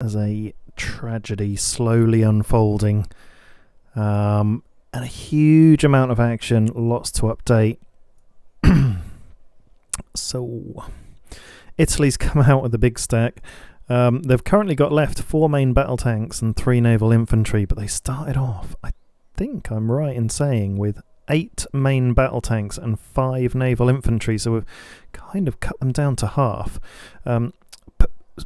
as a tragedy slowly unfolding, and a huge amount of action, lots to update. So Italy's come out with a big stack. They've currently got left 4 main battle tanks and 3 naval infantry, but they started off, I think I'm right in saying, with 8 main battle tanks and 5 naval infantry, so we've kind of cut them down to half.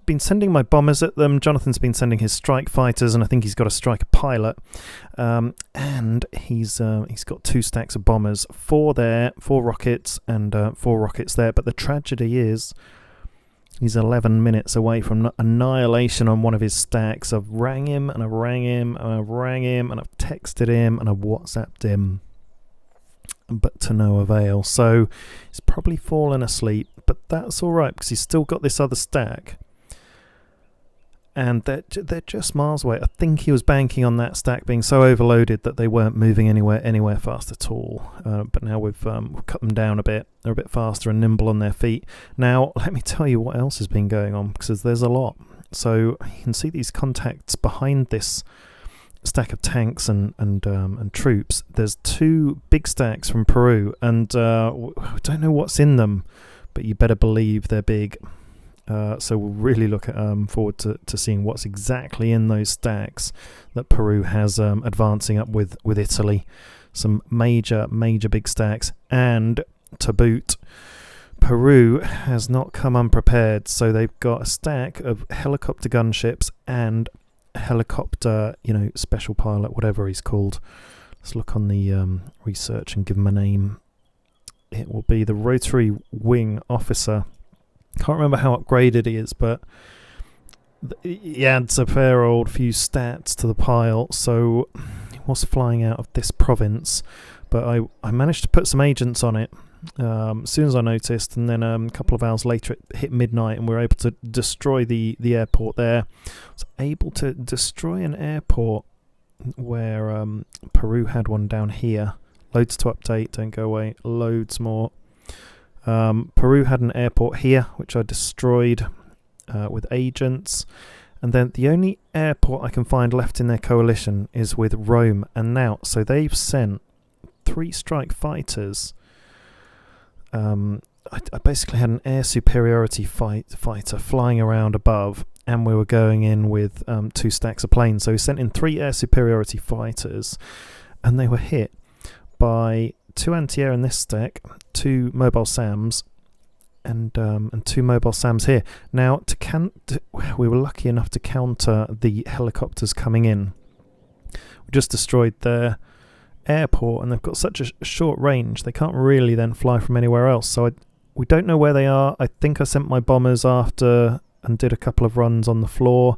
Been sending my bombers at them. Jonathan's been sending his strike fighters, and I think he's got a striker pilot. And he's got 2 stacks of bombers, 4 there, 4 rockets, and 4 rockets there. But the tragedy is, he's 11 minutes away from annihilation on one of his stacks. I've rang him, and I've rang him, and I've rang him, and I've texted him, and I've WhatsApped him, but to no avail. So he's probably fallen asleep, but that's all right because he's still got this other stack. And they're just miles away. I think he was banking on that stack being so overloaded that they weren't moving anywhere fast at all. But now we've cut them down a bit. They're a bit faster and nimble on their feet. Now, let me tell you what else has been going on, because there's a lot. So you can see these contacts behind this stack of tanks and troops. There's 2 big stacks from Peru, and I don't know what's in them, but you better believe they're big. So we'll really look forward to seeing what's exactly in those stacks that Peru has advancing up with Italy. Some major big stacks, and to boot, Peru has not come unprepared. So they've got a stack of helicopter gunships and helicopter, special pilot, whatever he's called. Let's look on the research and give him a name. It will be the rotary wing officer. Can't remember how upgraded he is, but he adds a fair old few stats to the pile. So he was flying out of this province, but I managed to put some agents on it as soon as I noticed, and then a couple of hours later it hit midnight and we were able to destroy the airport there. I was able to destroy an airport where Peru had one down here. Loads to update, don't go away, loads more. Peru had an airport here, which I destroyed with agents, and then the only airport I can find left in their coalition is with Rome and now. So they've sent 3 strike fighters. I basically had an air superiority fighter flying around above, and we were going in with 2 stacks of planes. So we sent in 3 air superiority fighters, and they were hit by 2 anti-air in this stack, 2 mobile SAMs, and 2 mobile SAMs here. Now, we were lucky enough to counter the helicopters coming in. We just destroyed their airport, and they've got such a short range, they can't really then fly from anywhere else. So we don't know where they are. I think I sent my bombers after and did a couple of runs on the floor.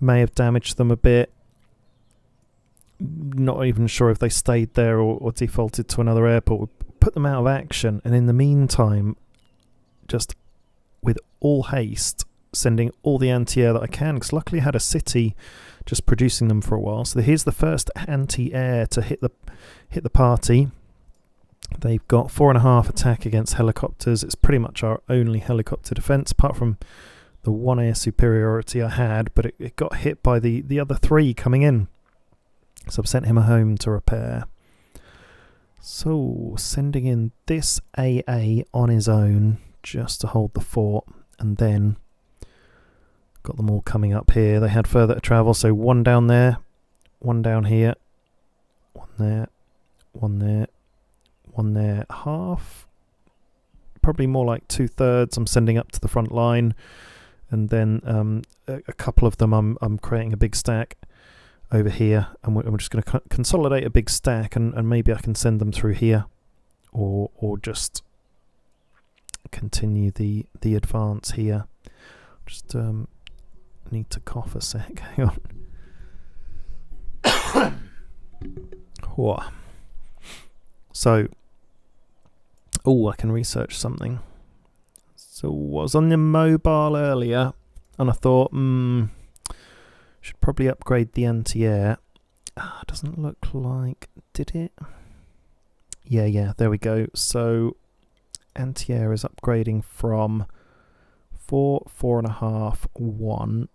May have damaged them a bit. Not even sure if they stayed there or defaulted to another airport. We put them out of action, and in the meantime, just with all haste, sending all the anti-air that I can, because luckily I had a city just producing them for a while. So here's the first anti-air to hit the party. They've got 4.5 attack against helicopters. It's pretty much our only helicopter defense, apart from the 1 air superiority I had, but it got hit by the other 3 coming in. So I've sent him home to repair. So sending in this AA on his own just to hold the fort, and then got them all coming up here. They had further to travel, so 1 down there, 1 down here, 1 there, 1 there, 1 there, half, probably more like 2/3 I'm sending up to the front line, and then a couple of them I'm creating a big stack over here, and we're just going to consolidate a big stack, and maybe I can send them through here, or just continue the advance here. Just need to cough a sec. Hang on. So, I can research something. So I was on the mobile earlier, and I thought, should probably upgrade the anti-air. Doesn't look like... Did it? Yeah, there we go. So anti-air is upgrading from 4, 4.5, 1.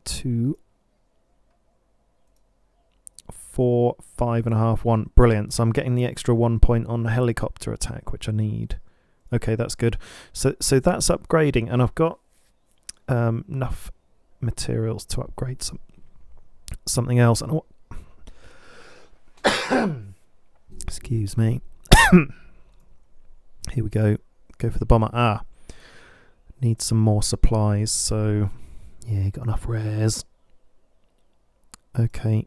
2, 4, 5.5, 1. Brilliant. So I'm getting the extra 1 point on the helicopter attack, which I need. Okay, that's good. So that's upgrading, and I've got enough materials to upgrade something else. And excuse me. Here we go. Go for the bomber. Need some more supplies. So yeah, got enough rares. Okay.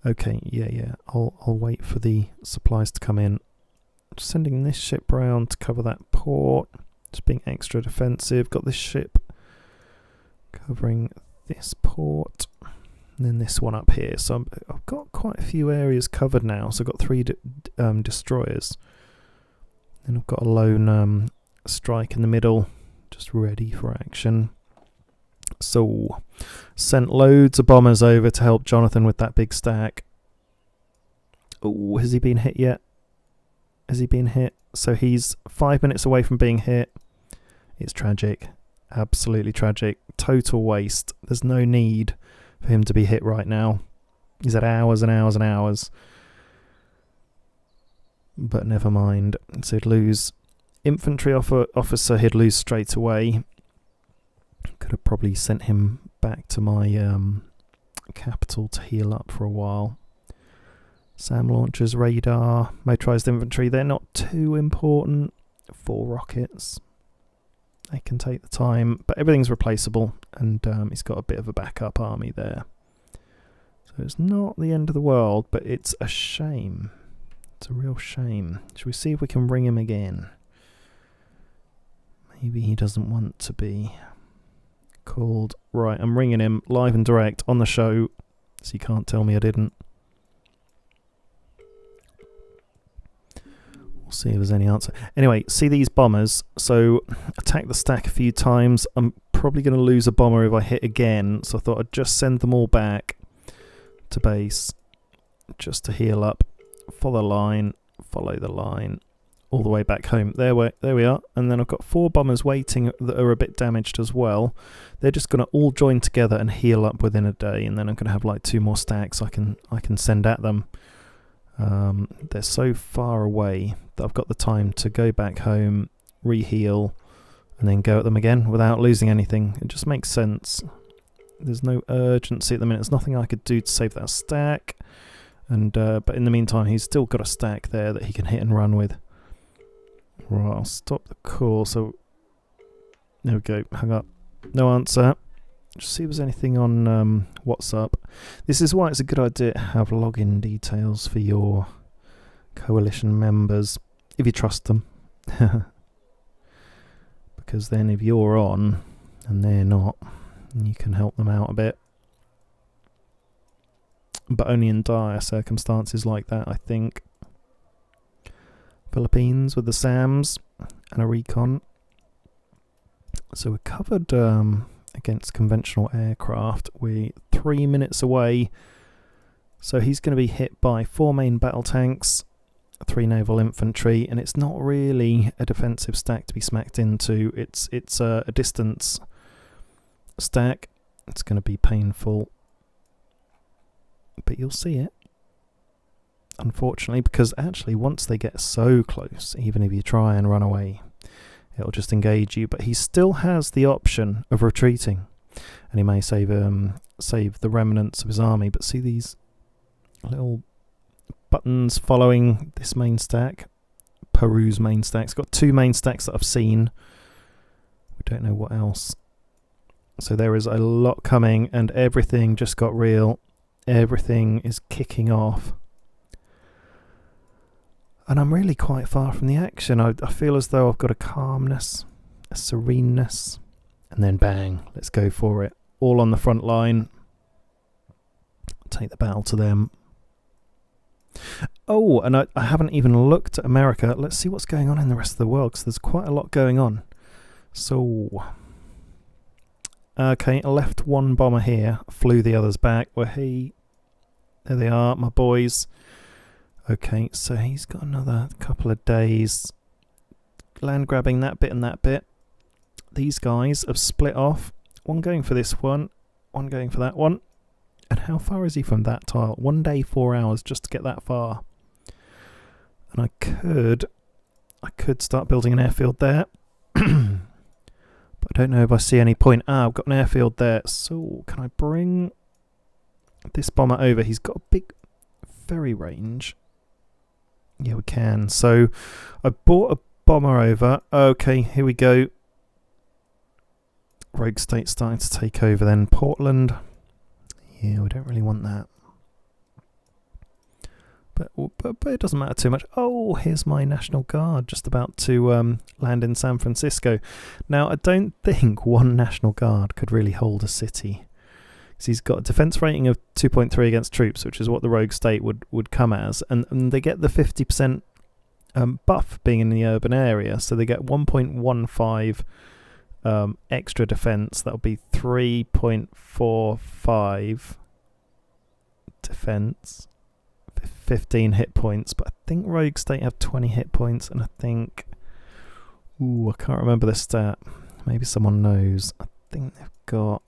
Okay, yeah. I'll wait for the supplies to come in. Just sending this ship round to cover that port. Just being extra defensive. Got this ship covering this port. And then this one up here. So I've got quite a few areas covered now. So I've got 3 destroyers. And I've got a lone strike in the middle. Just ready for action. So, sent loads of bombers over to help Jonathan with that big stack. Oh, has he been hit yet? Has he been hit? So he's 5 minutes away from being hit. It's tragic. Absolutely tragic. Total waste. There's no need for him to be hit right now. He's had hours and hours and hours. But never mind. So he'd lose infantry officer. He'd lose straight away. Could have probably sent him back to my capital to heal up for a while. SAM launchers, radar, motorised infantry, they're not too important. 4 rockets. They can take the time, but everything's replaceable, and he's got a bit of a backup army there. So it's not the end of the world, but it's a shame. It's a real shame. Shall we see if we can ring him again? Maybe he doesn't want to be called. Right, I'm ringing him live and direct on the show, so you can't tell me I didn't. We'll see if there's any answer. Anyway, see these bombers. So attack the stack a few times. I'm probably going to lose a bomber if I hit again, so I thought I'd just send them all back to base just to heal up. Follow the line all the way back home. There we are. And then I've got 4 bombers waiting that are a bit damaged as well. They're just going to all join together and heal up within a day, and then I'm going to have like 2 more stacks I can send at them. They're so far away that I've got the time to go back home, re-heal, and then go at them again without losing anything. It just makes sense. There's no urgency at the minute. There's nothing I could do to save that stack. And but in the meantime, he's still got a stack there that he can hit and run with. Right, I'll stop the call. So there we go. Hang up. No answer. Just see if there's anything on WhatsApp. This is why it's a good idea to have login details for your coalition members, if you trust them. Because then if you're on and they're not, you can help them out a bit. But only in dire circumstances like that, I think. Philippines with the SAMs and a recon. So we're covered against conventional aircraft. We're 3 minutes away. So he's going to be hit by 4 main battle tanks, 3 naval infantry, and it's not really a defensive stack to be smacked into. It's a distance stack. It's going to be painful. But you'll see it, unfortunately, because actually once they get so close, even if you try and run away, it'll just engage you. But he still has the option of retreating, and he may save the remnants of his army. But see these little buttons following this main stack, Peru's main stack. It's got 2 main stacks that I've seen. We don't know what else. So there is a lot coming, and everything just got real. Everything is kicking off. And I'm really quite far from the action. I feel as though I've got a calmness, a sereneness, and then bang, let's go for it. All on the front line. Take the battle to them. Oh, and I haven't even looked at America. Let's see what's going on in the rest of the world, because there's quite a lot going on. So, okay, I left 1 bomber here, flew the others back. Well, hey, there they are, my boys. Okay, so he's got another couple of days land grabbing that bit and that bit. these guys have split off. One going for this one going for that one. And how far is he from that tile? 1 day, 4 hours just to get that far. And I could start building an airfield there. But I don't know if I see any point. I've got an airfield there. So can I bring this bomber over? He's got a big ferry range. Yeah, we can. So I bought a bomber over. Okay, here we go. Rogue State starting to take over then. Portland. Yeah, we don't really want that. But it doesn't matter too much. Oh, here's my National Guard just about to land in San Francisco. Now, I don't think one National Guard could really hold a city. Because he's got a defense rating of 2.3 against troops, which is what the Rogue State would come as. And they get the 50% buff being in the urban area. So they get 1.15 extra defense. That'll be 3.45 defense. 15 hit points, but I think Rogue State have 20 hit points, and I think, I can't remember the stat. Maybe someone knows. I think they've got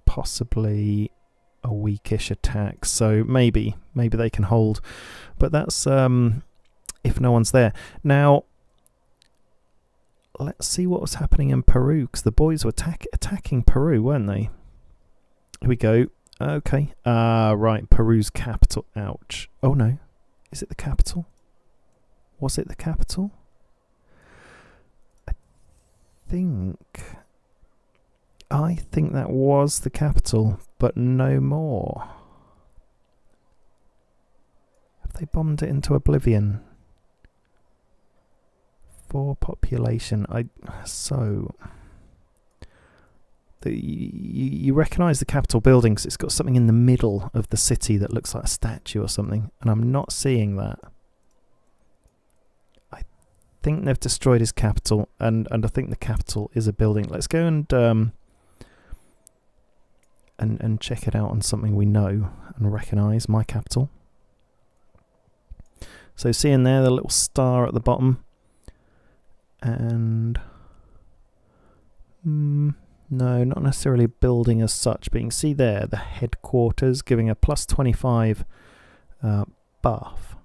possibly a weakish attack, so maybe they can hold. But that's if no one's there. Now, let's see what was happening in Peru, because the boys were attacking Peru, weren't they? Here we go. Okay. Right. Peru's capital. Ouch. Oh no. Is it the capital? Was it the capital? I think that was the capital, but no more. Have they bombed it into oblivion? For population. You recognise the Capitol building because it's got something in the middle of the city that looks like a statue or something, and I'm not seeing that. I think they've destroyed his capital, and I think the capital is a building. Let's go and check it out on something we know and recognise. My capital. So seeing there the little star at the bottom, and no, not necessarily a building as such, but you can see there the headquarters giving a plus 25 buff.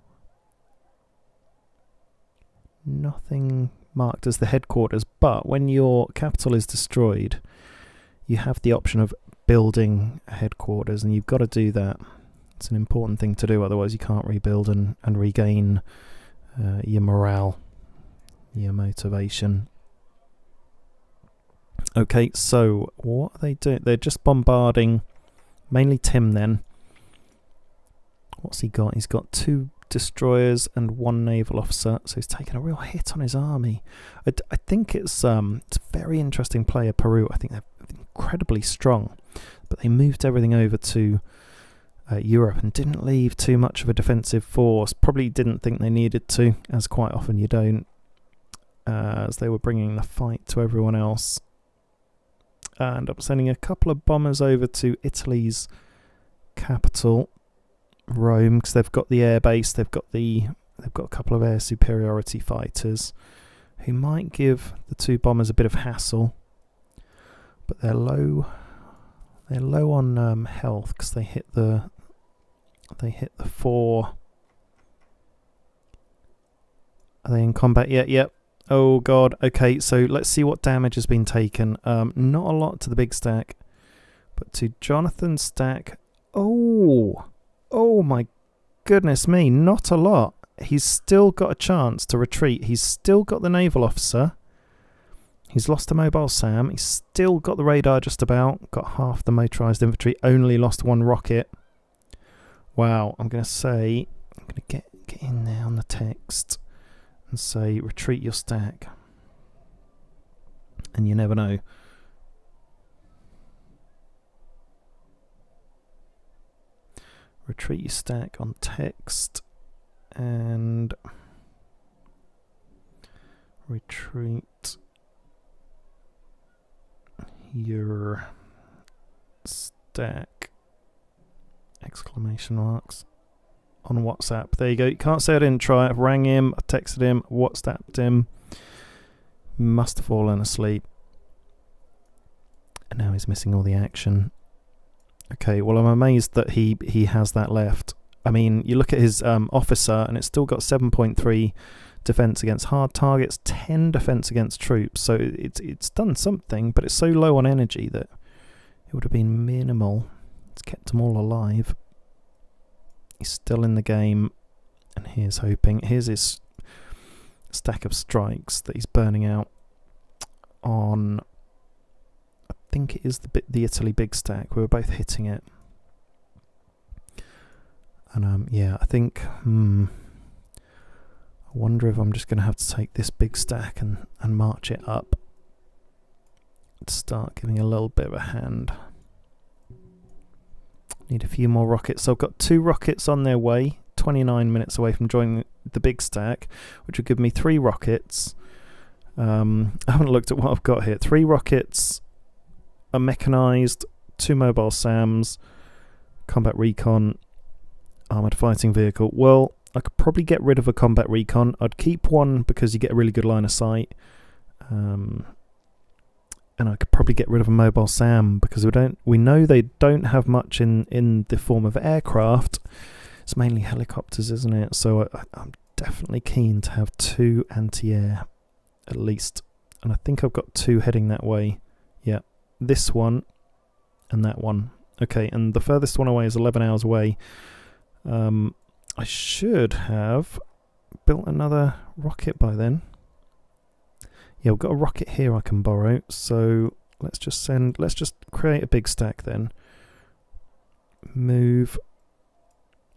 Nothing marked as the headquarters, but when your capital is destroyed, you have the option of building a headquarters, and you've got to do that. It's an important thing to do, otherwise you can't rebuild and regain your morale, your motivation. Okay, so what are they doing? They're just bombarding, mainly Tim then. What's he got? He's got 2 destroyers and 1 naval officer, so he's taken a real hit on his army. I think it's a very interesting player, Peru. I think they're incredibly strong, but they moved everything over to Europe and didn't leave too much of a defensive force. Probably didn't think they needed to, as quite often you don't, as they were bringing the fight to everyone else. And I'm sending a couple of bombers over to Italy's capital, Rome, because they've got the air base. They've got a couple of air superiority fighters who might give the 2 bombers a bit of hassle, but they're low. They're low on health because they hit the 4. Are they in combat yet? Yep. Oh god, okay, so let's see what damage has been taken. Not a lot to the big stack, but to Jonathan's stack, oh my goodness me, not a lot. He's still got a chance to retreat. He's still got the naval officer. He's lost a mobile SAM. He's still got the radar just about, got half the motorised infantry, only lost 1 rocket. Wow, I'm going to get in there on the text and say retreat your stack, and you never know. Retreat your stack on text and retreat your stack, exclamation marks, on WhatsApp. There you go. You can't say I didn't try it. I've rang him, I texted him, WhatsApped him. Must have fallen asleep. And now he's missing all the action. Okay, well, I'm amazed that he has that left. I mean, you look at his officer, and it's still got 7.3 defense against hard targets, 10 defense against troops. So it's done something, but it's so low on energy that it would have been minimal. It's kept them all alive. He's still in the game, and here's hoping. Here's his stack of strikes that he's burning out on. I think it is the Italy big stack. We were both hitting it. And yeah, I think I wonder if I'm just going to have to take this big stack and march it up. Start giving a little bit of a hand. Need a few more rockets. So I've got 2 rockets on their way, 29 minutes away from joining the big stack, which would give me 3 rockets. I haven't looked at what I've got here. 3 rockets, a mechanised, 2 mobile SAMs, combat recon, armoured fighting vehicle. Well, I could probably get rid of a combat recon. I'd keep one because you get a really good line of sight. And I could probably get rid of a mobile SAM because we know they don't have much in the form of aircraft. It's mainly helicopters, isn't it? So I'm definitely keen to have 2 anti-air at least. And I think I've got 2 heading that way. Yeah, this one and that one. Okay, and the furthest one away is 11 hours away. I should have built another rocket by then. Yeah, we've got a rocket here I can borrow, so let's just create a big stack then. Move.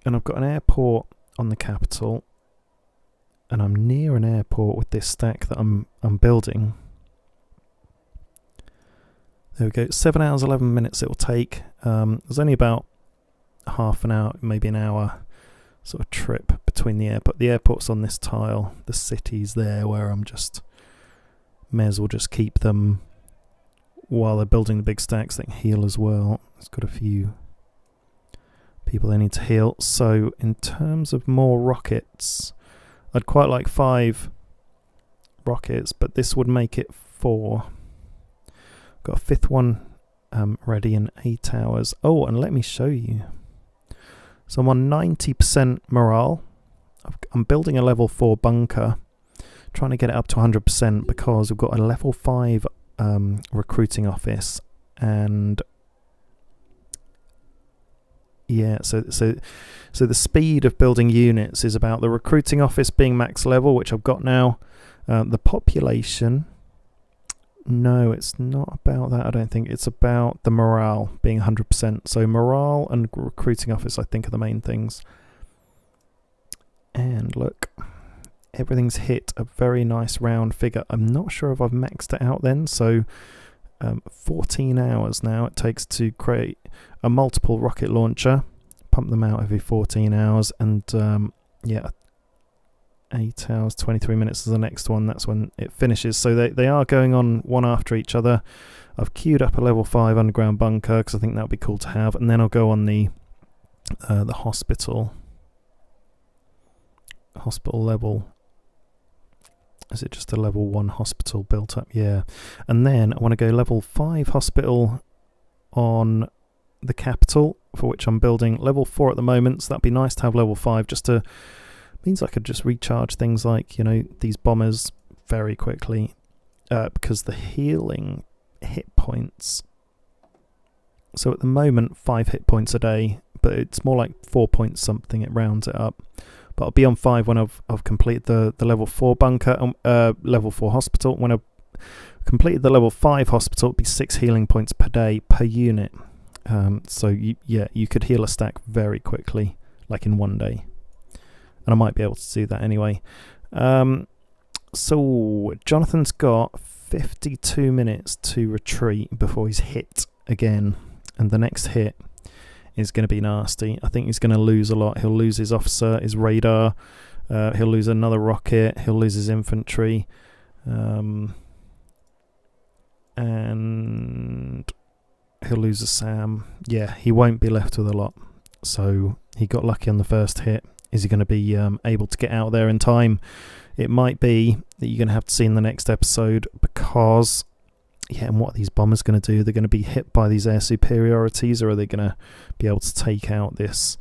And I've got an airport on the capital, and I'm near an airport with this stack that I'm building. There we go, 7 hours 11 minutes it will take. There's only about half an hour, maybe an hour sort of trip between the airport. The airport's on this tile, the city's there where I'm just... May as well just keep them while they're building the big stacks. They can heal as well. It's got a few people they need to heal. So in terms of more rockets, I'd quite like 5 rockets, but this would make it 4. Got a 5th one ready in 8 hours. Oh, and let me show you. So I'm on 90% morale. I'm building a level 4 bunker. Trying to get it up to 100% because we've got a level 5 recruiting office, and yeah, so the speed of building units is about the recruiting office being max level, which I've got now. The population, no, it's not about that. I don't think it's about the morale being 100%. So morale and recruiting office, I think, are the main things. And look. Everything's hit a very nice round figure. I'm not sure if I've maxed it out then. So 14 hours now it takes to create a multiple rocket launcher. Pump them out every 14 hours. And yeah, 8 hours, 23 minutes is the next one. That's when it finishes. So they are going on one after each other. I've queued up a level 5 underground bunker because I think that would be cool to have. And then I'll go on the hospital level. Is it just a level 1 hospital built up? Yeah. And then I want to go level 5 hospital on the capital, for which I'm building level 4 at the moment. So that'd be nice to have level 5 just to... means I could just recharge things like, you know, these bombers very quickly. Because the healing hit points... So at the moment, 5 hit points a day. But it's more like 4 points something. It rounds it up. But I'll be on 5 when I've completed the level 4 bunker, level 4 hospital. When I've completed the level 5 hospital, it'll be 6 healing points per day per unit. So you could heal a stack very quickly, like in 1 day. And I might be able to do that anyway. So Jonathan's got 52 minutes to retreat before he's hit again. And the next hit is going to be nasty. I think he's going to lose a lot. He'll lose his officer, his radar. He'll lose another rocket. He'll lose his infantry. And he'll lose a SAM. Yeah, he won't be left with a lot. So he got lucky on the first hit. Is he going to be able to get out there in time? It might be that you're going to have to see in the next episode, because and what are these bombers going to do? They're going to be hit by these air superiorities, or are they going to be able to take out this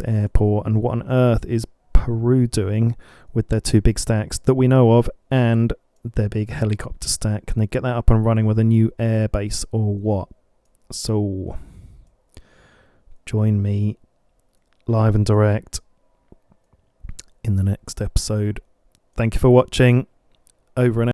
airport? And what on earth is Peru doing with their 2 big stacks that we know of and their big helicopter stack? Can they get that up and running with a new air base or what? So join me live and direct in the next episode. Thank you for watching. Over and out.